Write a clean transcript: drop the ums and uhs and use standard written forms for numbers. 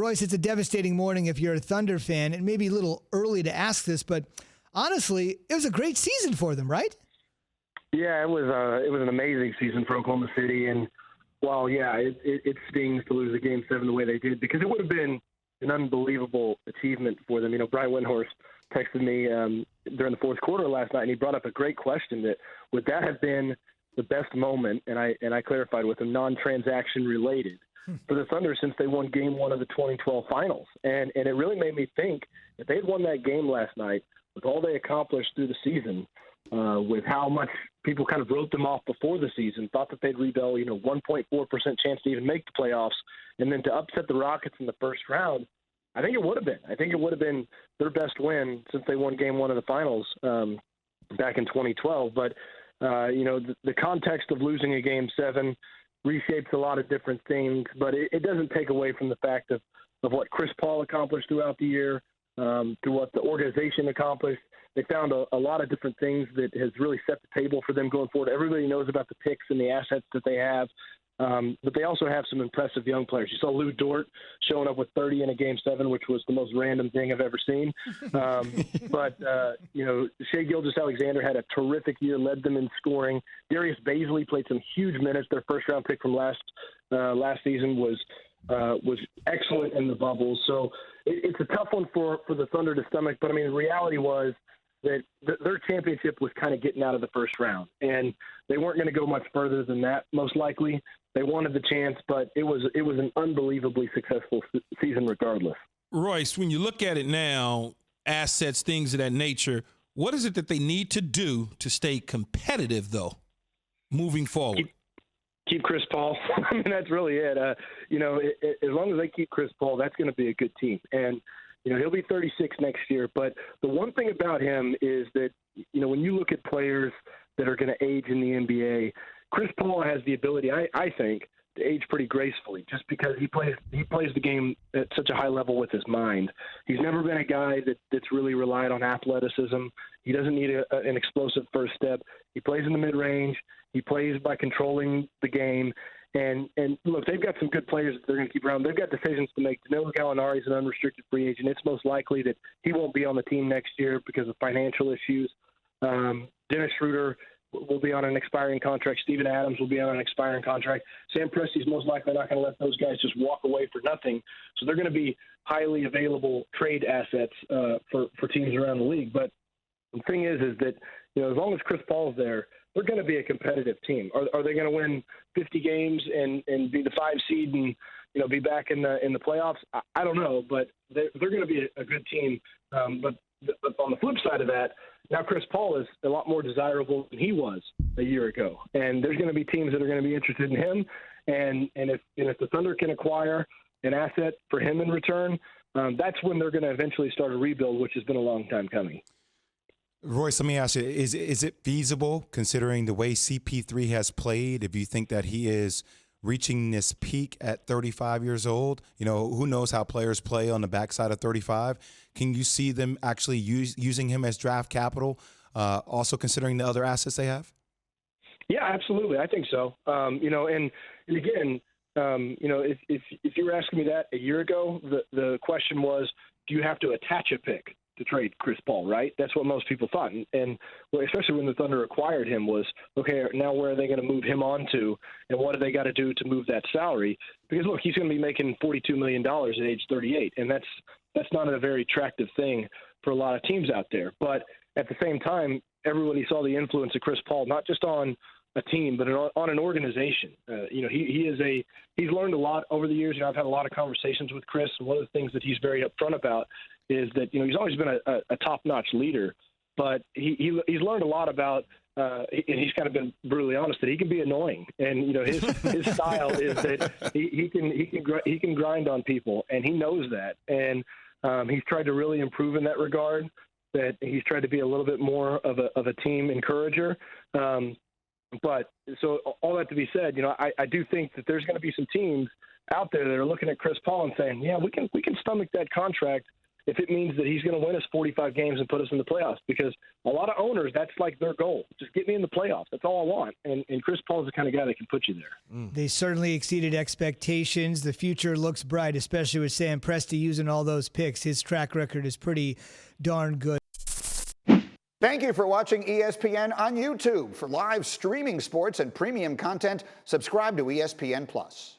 Royce, it's a devastating morning if you're a Thunder fan. It may be a little early to ask this, but honestly, it was a great season for them, right? Yeah, it was an amazing season for Oklahoma City. And while, it stings to lose a Game 7 the way they did, because it would have been an unbelievable achievement for them. Brian Windhorst texted me during the fourth quarter last night, and he brought up a great question that would that have been the best moment, and I clarified with him, non-transaction related, for the Thunder since they won Game 1 of the 2012 Finals. And it really made me think if they'd won that game last night, with all they accomplished through the season, with how much people kind of wrote them off before the season, thought that they'd rebel, 1.4% chance to even make the playoffs, and then to upset the Rockets in the first round, I think it would have been. I think it would have been their best win since they won Game 1 of the Finals back in 2012. But, the context of losing a Game 7 reshapes a lot of different things, but it doesn't take away from the fact of what Chris Paul accomplished throughout the year, through what the organization accomplished. They found a lot of different things that has really set the table for them going forward. Everybody knows about the picks and the assets that they have, but they also have some impressive young players. You saw Lou Dort showing up with 30 in a Game 7, which was the most random thing I've ever seen. But Shai Gilgeous-Alexander had a terrific year, led them in scoring. Darius Bazley played some huge minutes. Their first-round pick from last season was excellent in the bubble. So it's a tough one for the Thunder to stomach. But, the reality was that their championship was kind of getting out of the first round, and they weren't going to go much further than that, most likely. They wanted the chance, but it was an unbelievably successful season regardless. Royce, when you look at it now, assets, things of that nature, what is it that they need to do to stay competitive, though, moving forward? Keep Chris Paul. That's really it. As long as they keep Chris Paul, that's going to be a good team. And, he'll be 36 next year. But the one thing about him is that, when you look at players that are going to age in the NBA, Chris Paul has the ability, I think, to age pretty gracefully just because he plays the game at such a high level with his mind. He's never been a guy that's really relied on athleticism. He doesn't need an explosive first step. He plays in the mid-range. He plays by controlling the game. And look, they've got some good players that they're going to keep around. They've got decisions to make. Danilo Gallinari is an unrestricted free agent. It's most likely that he won't be on the team next year because of financial issues. Dennis Schroder will be on an expiring contract. Steven Adams will be on an expiring contract. Sam Presti's most likely not going to let those guys just walk away for nothing. So they're going to be highly available trade assets for teams around the league. But the thing is that, as long as Chris Paul's there, they're going to be a competitive team. Are they going to win 50 games and be the 5 seed and be back in the playoffs? I don't know, but they're going to be a good team. But on the flip side of that, now Chris Paul is a lot more desirable than he was a year ago, and there's going to be teams that are going to be interested in him. And if the Thunder can acquire an asset for him in return, that's when they're going to eventually start a rebuild, which has been a long time coming. Royce, let me ask you, is it feasible, considering the way CP3 has played, if you think that he is reaching this peak at 35 years old? Who knows how players play on the backside of 35? Can you see them actually using him as draft capital, also considering the other assets they have? Yeah, absolutely. I think so. And again, if you were asking me that a year ago, the question was, do you have to attach a pick to trade Chris Paul, right? That's what most people thought. And especially when the Thunder acquired him was, okay, now where are they going to move him on to, and what do they got to do to move that salary? Because, look, he's going to be making $42 million at age 38, and that's not a very attractive thing for a lot of teams out there. But at the same time, everybody saw the influence of Chris Paul, not just on a team, but on an organization. He's learned a lot over the years. I've had a lot of conversations with Chris, and one of the things that he's very upfront about is that he's always been a top-notch leader, but he's learned a lot about, and he's kind of been brutally honest that he can be annoying, and his style is that he can grind on people, and he knows that, and he's tried to really improve in that regard. That he's tried to be a little bit more of a team encourager. But so all that to be said, I do think that there's going to be some teams out there that are looking at Chris Paul and saying, yeah, we can stomach that contract if it means that he's going to win us 45 games and put us in the playoffs, because a lot of owners, that's like their goal. Just get me in the playoffs. That's all I want. And Chris Paul's the kind of guy that can put you there. They certainly exceeded expectations. The future looks bright, especially with Sam Presti using all those picks. His track record is pretty darn good. Thank you for watching ESPN on YouTube. For live streaming sports and premium content, subscribe to ESPN+.